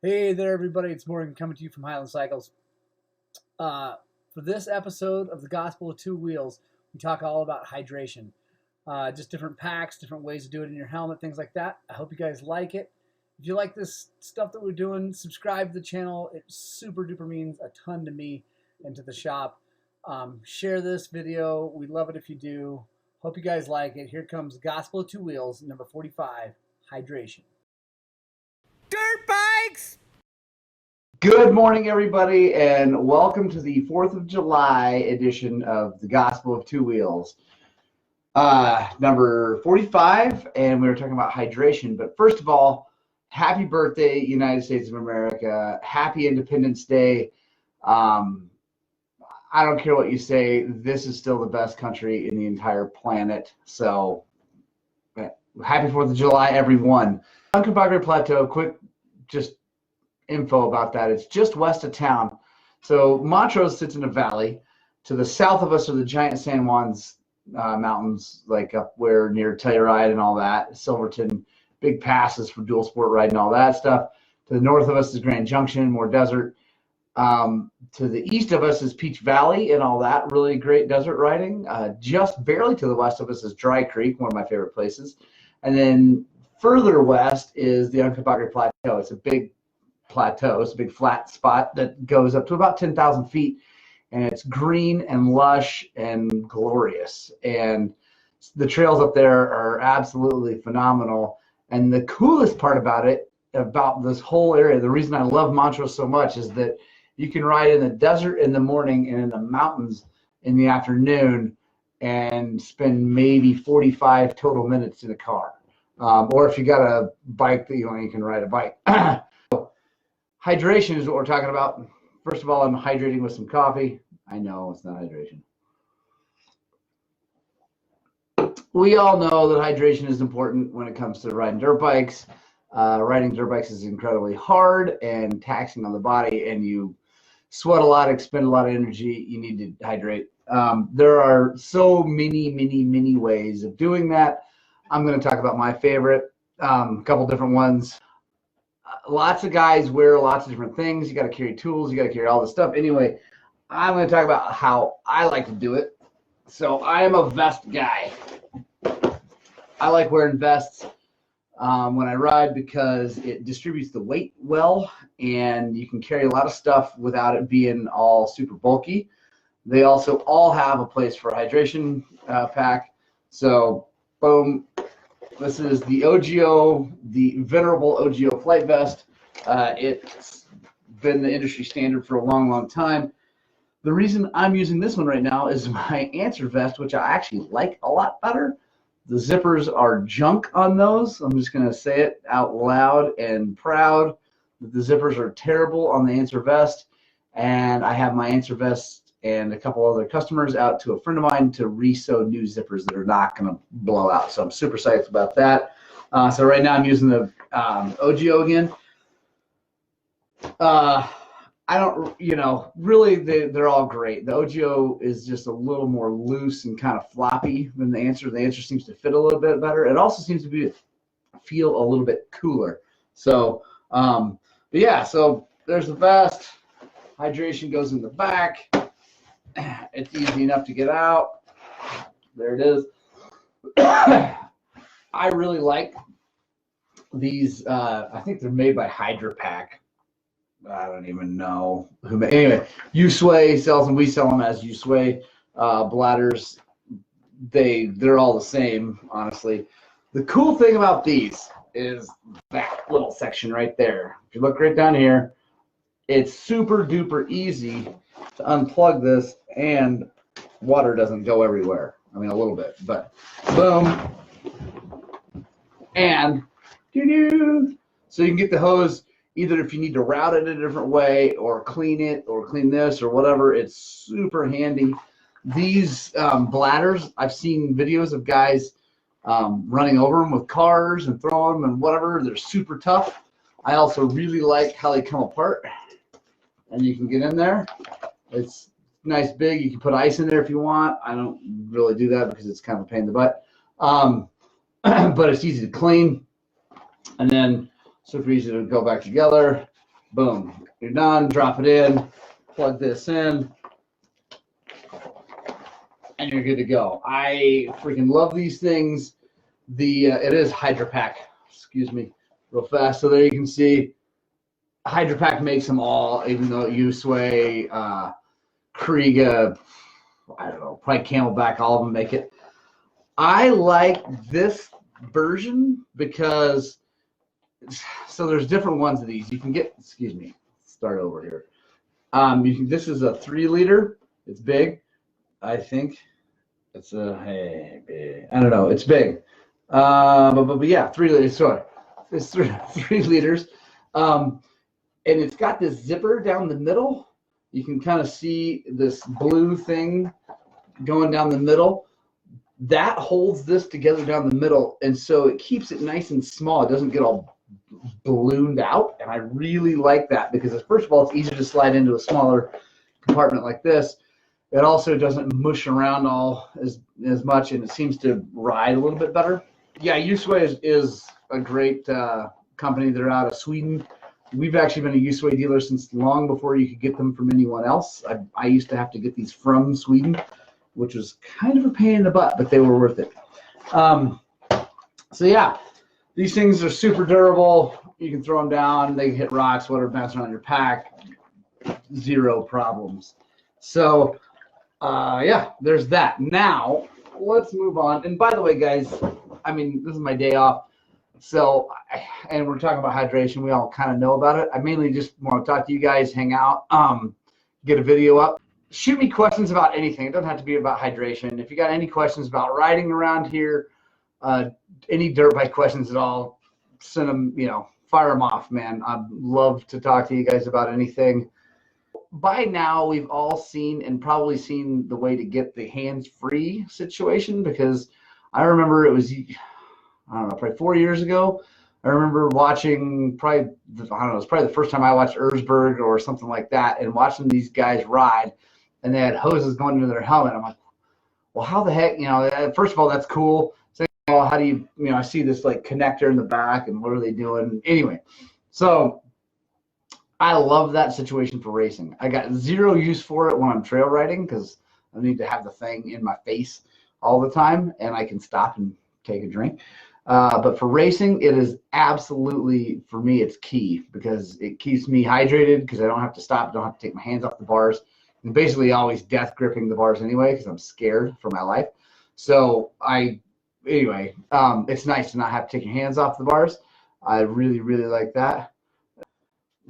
Hey there, everybody. It's Morgan coming to you from Highland Cycles. For this episode of the Gospel of Two Wheels, we talk all about hydration. Just different packs, different ways to do it in your helmet, things like that. I hope you guys like it. If you like this stuff that we're doing, subscribe to the channel. It super duper means a ton to me and to the shop. Share this video. We'd love it if you do. Hope you guys like it. Here comes Gospel of Two Wheels, number 45, hydration. Dirt bikes! Good morning, everybody, and welcome to the 4th of July edition of the Gospel of Two Wheels. Number 45, and we were talking about hydration. But first of all, happy birthday, United States of America. Happy Independence Day. I don't care what you say. This is still the best country in the entire planet. So happy 4th of July, everyone. Uncompahgre Plateau, quick just info about that. It's just west of town. So Montrose sits in a valley. To the south of us are the giant San Juans mountains, like up where near Telluride and all that. Silverton, big passes for dual sport riding, all that stuff. To the north of us is Grand Junction, more desert. To the east of us is Peach Valley and all that, really great desert riding. Just barely to the west of us is Dry Creek, one of my favorite places. And then further west is the Uncompahgre Plateau. It's a big plateau. It's a big flat spot that goes up to about 10,000 feet, and it's green and lush and glorious. And the trails up there are absolutely phenomenal. And the coolest part about it, about this whole area, the reason I love Montrose so much, is that you can ride in the desert in the morning and in the mountains in the afternoon and spend maybe 45 total minutes in a car. Or if you got a bike that you can ride a bike. Hydration is what we're talking about. First of all, I'm hydrating with some coffee. I know it's not hydration. We all know that hydration is important when it comes to riding dirt bikes. Riding dirt bikes is incredibly hard and taxing on the body, and you sweat a lot, expend a lot of energy. You need to hydrate. There are so many ways of doing that. I'm going to talk about my favorite, a couple different ones. Lots of guys wear lots of different things. You got to carry tools. You got to carry all this stuff. Anyway, I'm going to talk about how I like to do it. So I am a vest guy. I like wearing vests when I ride because it distributes the weight well, and you can carry a lot of stuff without it being all super bulky. They also all have a place for a hydration pack. So boom. This is the OGO, the venerable OGO flight vest. It's been the industry standard for a long time. The reason I'm using this one right now is my Answer vest, which I actually like a lot better. The zippers are junk on those. I'm just going to say it out loud and proud that the zippers are terrible on the Answer vest. And I have my Answer vest and a couple other customers out to a friend of mine to re-sew new zippers that are not going to blow out. So I'm super psyched about that. So right now I'm using the OGO again. I don't, really they're all great. The OGO is just a little more loose and kind of floppy than the Answer. The Answer seems to fit a little bit better. It also seems to feel a little bit cooler. So, but yeah, so there's the vest. Hydration goes in the back. It's easy enough to get out. There it is. I really like these. I think they're made by Hydra Pack. I don't even know who. Anyway, U-Sway sells them. We sell them as U-Sway bladders. They're all the same, honestly. The cool thing about these is that little section right there. If you look right down here, it's super duper easy to unplug this, and water doesn't go everywhere. I mean, a little bit, but boom, and doo-doo. So you can get the hose either if you need to route it in a different way or clean it or clean this or whatever. It's super handy. These bladders, I've seen videos of guys running over them with cars and throwing them and whatever. They're super tough. I also really like how they come apart, and you can get in there. It's nice big. You can put ice in there if you want. I don't really do that because it's kind of a pain in the butt. But it's easy to clean. And then super easy to go back together. Boom. You're done. Drop it in. Plug this in. And you're good to go. I freaking love these things. It is Hydra Pack. Excuse me, real fast. So there you can see Hydra Pack makes them all, even though Usway, Kriega, I don't know, probably Camelback, all of them make it. I like this version because, so there's different ones of these. You can get, excuse me, start over here. This is a 3-liter. It's big. I think it's I don't know. It's big. But yeah, 3 liters. Sorry, it's 3 liters. And it's got this zipper down the middle. You can kind of see this blue thing going down the middle. That holds this together down the middle, and so it keeps it nice and small. It doesn't get all ballooned out, and I really like that because, first of all, it's easier to slide into a smaller compartment like this. It also doesn't mush around all as much, and it seems to ride a little bit better. Yeah, Usway is a great company. They're out of Sweden. We've actually been a Usway dealer since long before you could get them from anyone else. I used to have to get these from Sweden, which was kind of a pain in the butt, but they were worth it. So yeah, these things are super durable. You can throw them down. They can hit rocks, whatever, bounce around your pack. Zero problems. So yeah, there's that. Now, let's move on. And by the way, guys, I mean, this is my day off. So, and we're talking about hydration. We all kind of know about it. I mainly just want to talk to you guys, hang out, get a video up. Shoot me questions about anything. It doesn't have to be about hydration. If you got any questions about riding around here, any dirt bike questions at all, send them, fire them off, man. I'd love to talk to you guys about anything. By now, we've all seen and probably seen the way to get the hands-free situation, because I remember it was, I don't know, probably 4 years ago. I remember watching I don't know, it's probably the first time I watched Erzberg or something like that, and watching these guys ride, and they had hoses going into their helmet. I'm like, well, how the heck, first of all, that's cool. Second of all, how do you, I see this like connector in the back, and what are they doing? Anyway, so I love that situation for racing. I got zero use for it when I'm trail riding because I need to have the thing in my face all the time, and I can stop and take a drink. But for racing, it is absolutely, for me, it's key because it keeps me hydrated because I don't have to stop, don't have to take my hands off the bars. I'm basically always death gripping the bars anyway because I'm scared for my life. So anyway, it's nice to not have to take your hands off the bars. I really, really like that.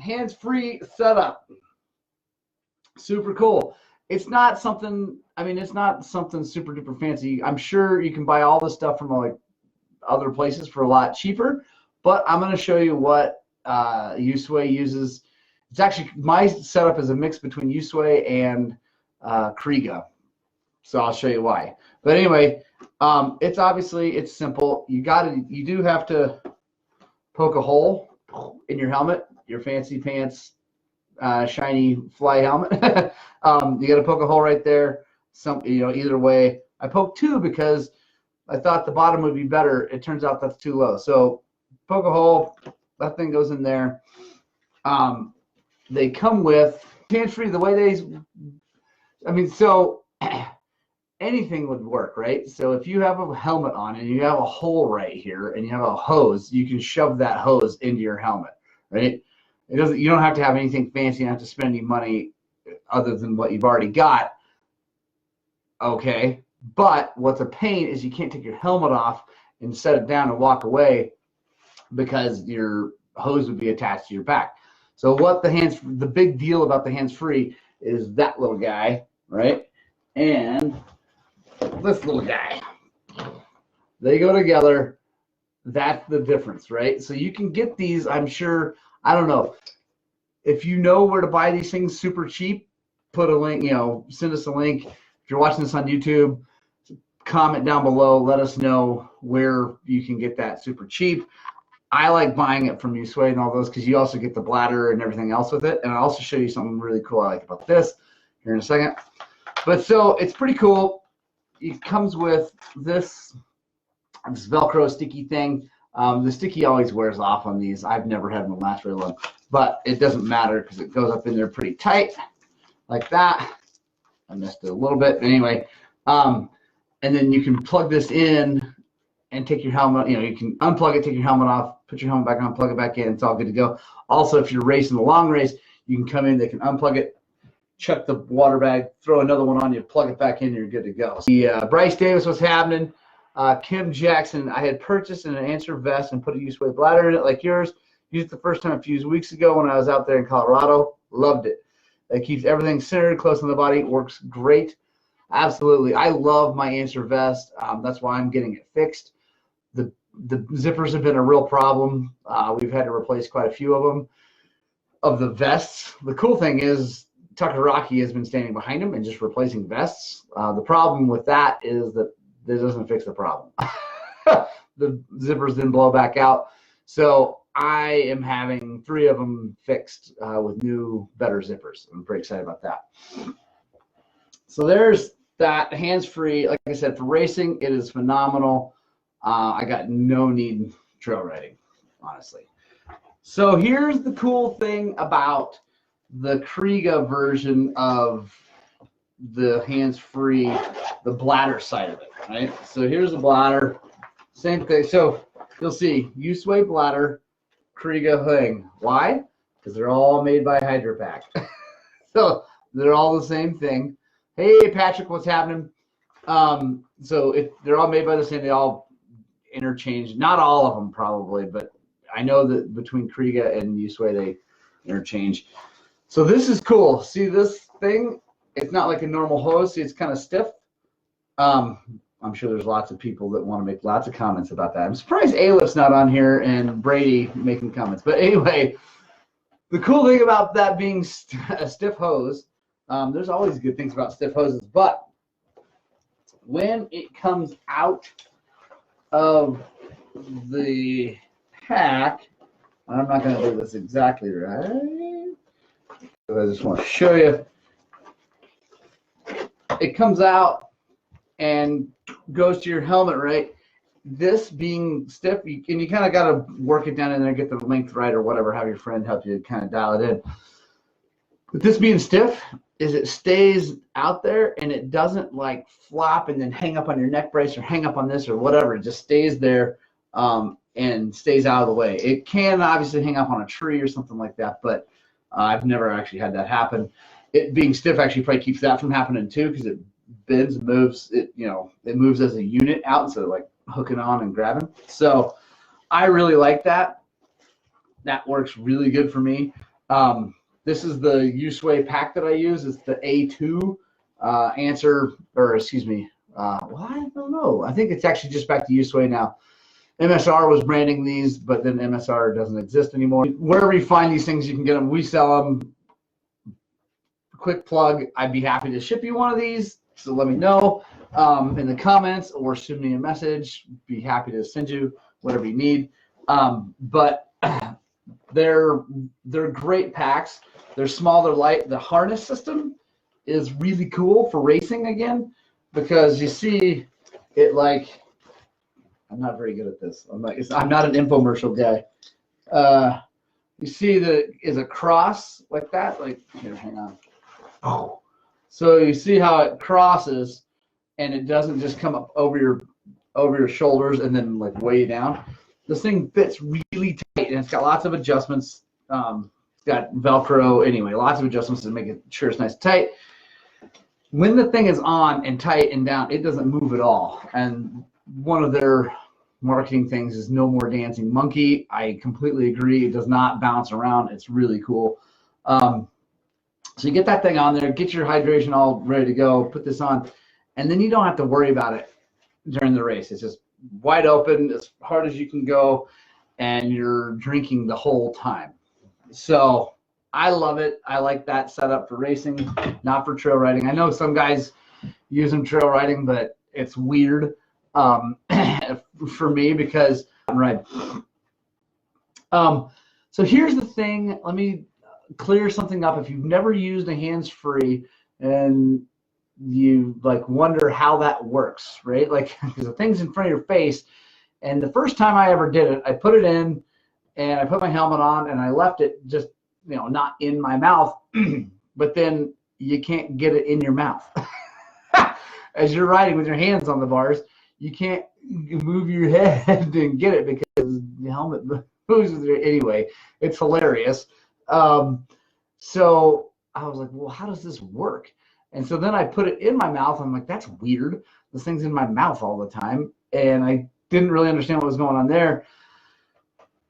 Hands-free setup, super cool. It's not something, it's not something super duper fancy. I'm sure you can buy all this stuff from like other places for a lot cheaper, but I'm going to show you what Usway uses. It's actually, my setup is a mix between Usway and Kriega, so I'll show you why. But anyway, it's simple. You do have to poke a hole in your helmet, your fancy pants, shiny fly helmet. You got to poke a hole right there. Either way. I poked 2 because I thought the bottom would be better. It turns out that's too low. So poke a hole. That thing goes in there. They come with hands-free. The way so anything would work, right? So if you have a helmet on and you have a hole right here and you have a hose, you can shove that hose into your helmet, right? You don't have to have anything fancy. You don't have to spend any money other than what you've already got. Okay. But what's a pain is you can't take your helmet off and set it down and walk away because your hose would be attached to your back. So the big deal about the hands-free is that little guy, right? And this little guy. They go together. That's the difference, right? So you can get these, I'm sure, I don't know. If you know where to buy these things super cheap, put a link, send us a link. If you're watching this on YouTube, comment down below. Let us know where you can get that super cheap. I like buying it from Usway and all those because you also get the bladder and everything else with it. And I'll also show you something really cool I like about this here in a second. But so it's pretty cool. It comes with this Velcro sticky thing. The sticky always wears off on these. I've never had them last very long, but it doesn't matter because it goes up in there pretty tight like that. I missed it a little bit, but anyway. And then you can plug this in and take your helmet, you can unplug it, take your helmet off, put your helmet back on, plug it back in, it's all good to go. Also, if you're racing a long race, you can come in, they can unplug it, chuck the water bag, throw another one on you, plug it back in, you're good to go. The Bryce Davis was happening. Kim Jackson, I had purchased an answer vest and put a use-weight bladder in it like yours. Used it the first time a few weeks ago when I was out there in Colorado. Loved it. It keeps everything centered, close on the body. It works great. Absolutely. I love my answer vest. That's why I'm getting it fixed. The zippers have been a real problem. We've had to replace quite a few of them, of the vests. The cool thing is Tucker Rocky has been standing behind them and just replacing vests. The problem with that is that this doesn't fix the problem. The zippers then blow back out. So I am having 3 of them fixed with new, better zippers. I'm pretty excited about that. So there's that hands-free. Like I said, for racing, it is phenomenal. I got no need trail riding, honestly. So here's the cool thing about the Kriega version of the hands-free, the bladder side of it, right? So here's the bladder, same thing. So you'll see use-weight bladder, Kriega thing. Why? Because they're all made by Hydropack. So they're all the same thing. Hey, Patrick, what's happening? So if they're all made by the same, they all interchange. Not all of them probably, but I know that between Kriega and Useway they interchange. So this is cool. See this thing? It's not like a normal hose. See, it's kind of stiff. I'm sure there's lots of people that want to make lots of comments about that. I'm surprised Alep's not on here and Brady making comments. But anyway, the cool thing about that being a stiff hose, there's always good things about stiff hoses, but when it comes out of the pack, I'm not going to do this exactly right. I just want to show you. It comes out and goes to your helmet, right? This being stiff, and you kind of got to work it down in there, get the length right or whatever, have your friend help you kind of dial it in. But this being stiff, is it stays out there and it doesn't like flop and then hang up on your neck brace or hang up on this or whatever. It just stays there and stays out of the way. It can obviously hang up on a tree or something like that, but I've never actually had that happen. It being stiff actually probably keeps that from happening too, because it bends and moves. It moves as a unit out instead of like hooking on and grabbing. So I really like that. That works really good for me. This is the Useway pack that I use. It's the A2 answer, or excuse me. Well, I don't know. I think it's actually just back to Useway now. MSR was branding these, but then MSR doesn't exist anymore. Wherever you find these things, you can get them. We sell them. Quick plug, I'd be happy to ship you one of these, so let me know in the comments or send me a message. Be happy to send you whatever you need. But they're great packs. They're small, they're light. The harness system is really cool for racing again, because you see it like, I'm not very good at this. I'm not an infomercial guy. You see that it is a cross like that. Like, here, hang on. Oh, so you see how it crosses, and it doesn't just come up over your shoulders and then like weigh you down. This thing fits really tight, and it's got lots of adjustments. It's got Velcro, anyway, lots of adjustments to make it sure it's nice and tight. When the thing is on and tight and down, it doesn't move at all. And one of their marketing things is no more dancing monkey. I completely agree. It does not bounce around. It's really cool. So you get that thing on there, get your hydration all ready to go, put this on, and then you don't have to worry about it during the race. It's just wide open, as hard as you can go, and you're drinking the whole time. So I love it. I like that setup for racing, not for trail riding. I know some guys use them trail riding, but it's weird for me because I'm right. So here's the thing. Let me clear something up. If you've never used a hands-free and you like wonder how that works, right? Like, because the thing's in front of your face And the first time I ever did it, I put it in and I put my helmet on and I left it just, not in my mouth, but then you can't get it in your mouth. As you're riding with your hands on the bars, you can't move your head and get it because the helmet moves with it. Anyway, it's hilarious. So I was like, well, how does this work? And so then I put it in my mouth. I'm like, that's weird. This thing's in my mouth all the time. And I didn't really understand what was going on there.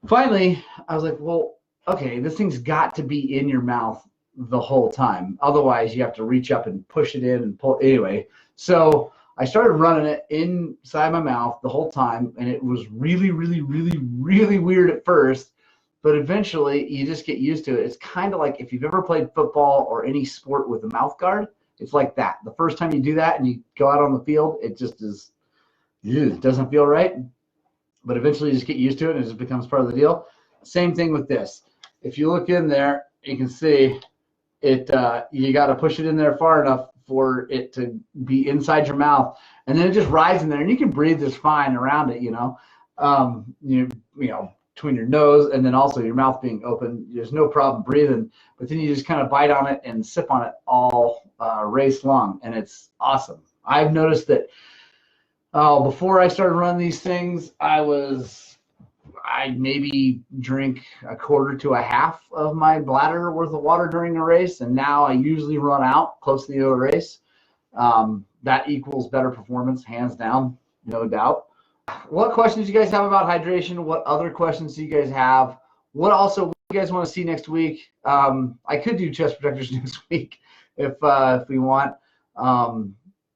Finally, I was like, well, okay, this thing's got to be in your mouth the whole time. Otherwise, you have to reach up and push it in and pull. Anyway, so I started running it inside my mouth the whole time, and it was really, really, really, really weird at first, but eventually you just get used to it. It's kind of like if you've ever played football or any sport with a mouth guard, it's like that. The first time you do that and you go out on the field, it just is, it doesn't feel right, but eventually you just get used to it and it just becomes part of the deal. Same thing with this. If you look in there, you can see it, you got to push it in there far enough for it to be inside your mouth, and then it just rides in there, and you can breathe just fine around it, between your nose and then also your mouth being open. There's no problem breathing, but then you just kind of bite on it and sip on it all race long, and it's awesome. I've noticed that before I started running these things, I'd maybe drink a quarter to a half of my bladder worth of water during a race, and now I usually run out close to the end of the race. That equals better performance, hands down, no doubt. What questions do you guys have about hydration? What other questions do you guys have? What do you guys want to see next week? I could do chest protectors next week if we want.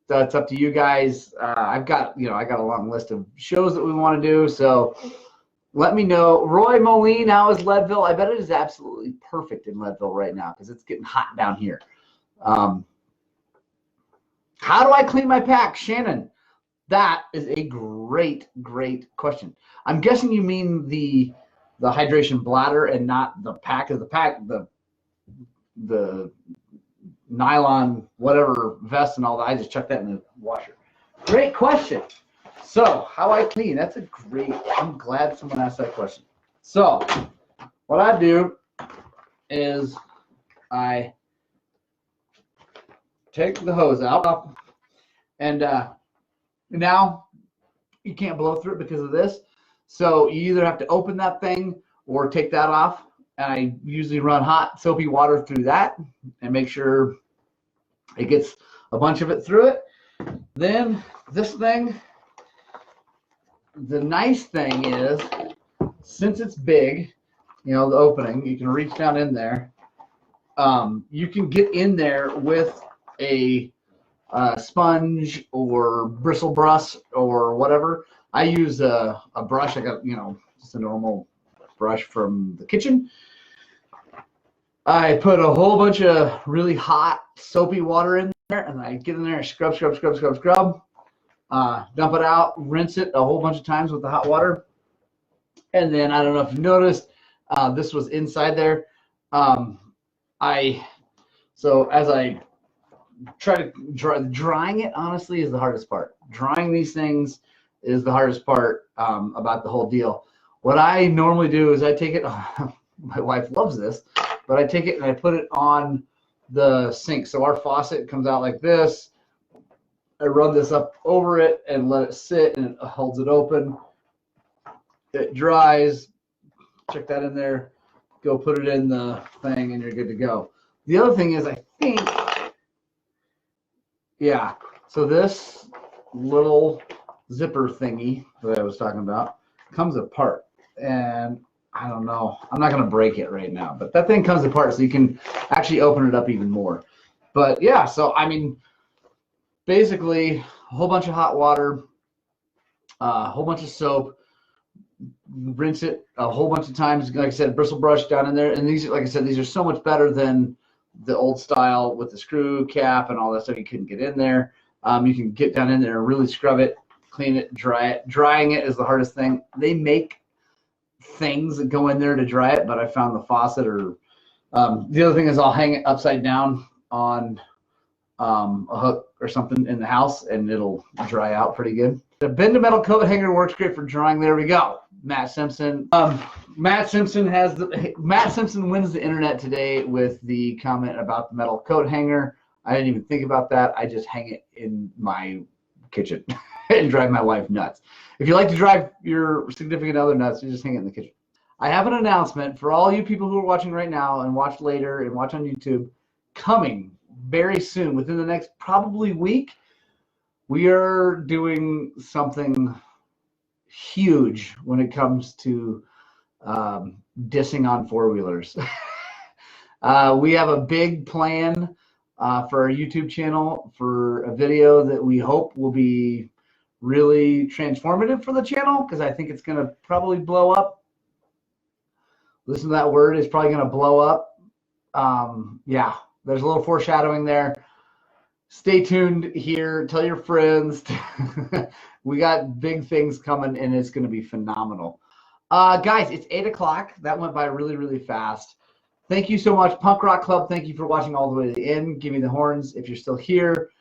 That's up to you guys. I got a long list of shows that we want to do, so let me know. Roy Moline, how is Leadville? I bet it is absolutely perfect in Leadville right now because it's getting hot down here. How do I clean my pack? Shannon, that is a great, great question. I'm guessing you mean the hydration bladder and not the pack of the pack, the nylon, whatever vest and all that. I just chucked that in the washer. Great question. So how I clean, I'm glad someone asked that question. So what I do is I take the hose out, and now you can't blow through it because of this. So you either have to open that thing or take that off. And I usually run hot soapy water through that and make sure it gets a bunch of it through it. Then this thing, the nice thing is, since it's big, the opening, you can reach down in there. You can get in there with a sponge or bristle brush or whatever. I use a brush. I got, just a normal brush from the kitchen. I put a whole bunch of really hot soapy water in there, and I get in there and scrub, dump it out, rinse it a whole bunch of times with the hot water. And then, I don't know if you noticed, this was inside there. So as I try to drying it, honestly, is the hardest part. Drying these things is the hardest part about the whole deal. What I normally do is I take it, my wife loves this, but I take it and I put it on the sink. So our faucet comes out like this. I run this up over it and let it sit, and it holds it open. It dries. Check that in there. Go put it in the thing, and you're good to go. The other thing is, I think, yeah, so this little zipper thingy that I was talking about comes apart. And I don't know. I'm not going to break it right now. But that thing comes apart, so you can actually open it up even more. But, yeah, so, I mean, basically, a whole bunch of hot water, a whole bunch of soap, rinse it a whole bunch of times. Like I said, bristle brush down in there. And these, like I said, these are so much better than the old style with the screw cap and all that stuff. You couldn't get in there. You can get down in there and really scrub it, clean it, dry it. Drying it is the hardest thing. They make things that go in there to dry it, but I found the faucet or the other thing is I'll hang it upside down on a hook or something in the house, and it'll dry out pretty good. The bend to metal coat hanger works great for drawing. There we go. Matt Simpson. Matt Simpson wins the internet today with the comment about the metal coat hanger. I didn't even think about that. I just hang it in my kitchen and drive my wife nuts. If you like to drive your significant other nuts, you just hang it in the kitchen. I have an announcement for all you people who are watching right now and watch later and watch on YouTube. Coming very soon, within the next probably week, we are doing something huge when it comes to dissing on four-wheelers. We have a big plan for our YouTube channel for a video that we hope will be really transformative for the channel, because I think it's going to probably blow up. Listen to that word, it's probably going to blow up. Yeah, there's a little foreshadowing there. Stay tuned here. Tell your friends. We got big things coming, and it's going to be phenomenal. Guys, it's 8 o'clock. That went by really, really fast. Thank you so much, Punk Rock Club. Thank you for watching all the way to the end. Give me the horns if you're still here.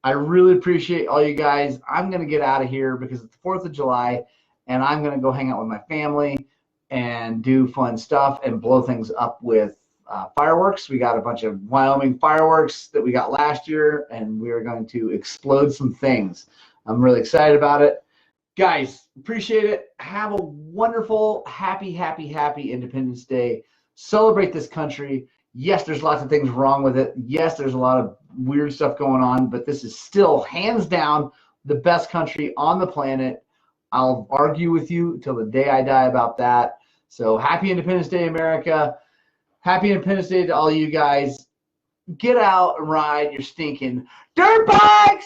I really appreciate all you guys. I'm going to get out of here because it's the 4th of July, and I'm going to go hang out with my family and do fun stuff and blow things up with fireworks. We got a bunch of Wyoming fireworks that we got last year, and we are going to explode some things. I'm really excited about it. Guys, appreciate it. Have a wonderful, happy, happy, happy Independence Day. Celebrate this country. Yes, there's lots of things wrong with it. Yes, there's a lot of weird stuff going on, but this is still hands down the best country on the planet. I'll argue with you till the day I die about that. So happy Independence Day, America. Happy Independence Day to all you guys. Get out and ride your stinking dirt bikes!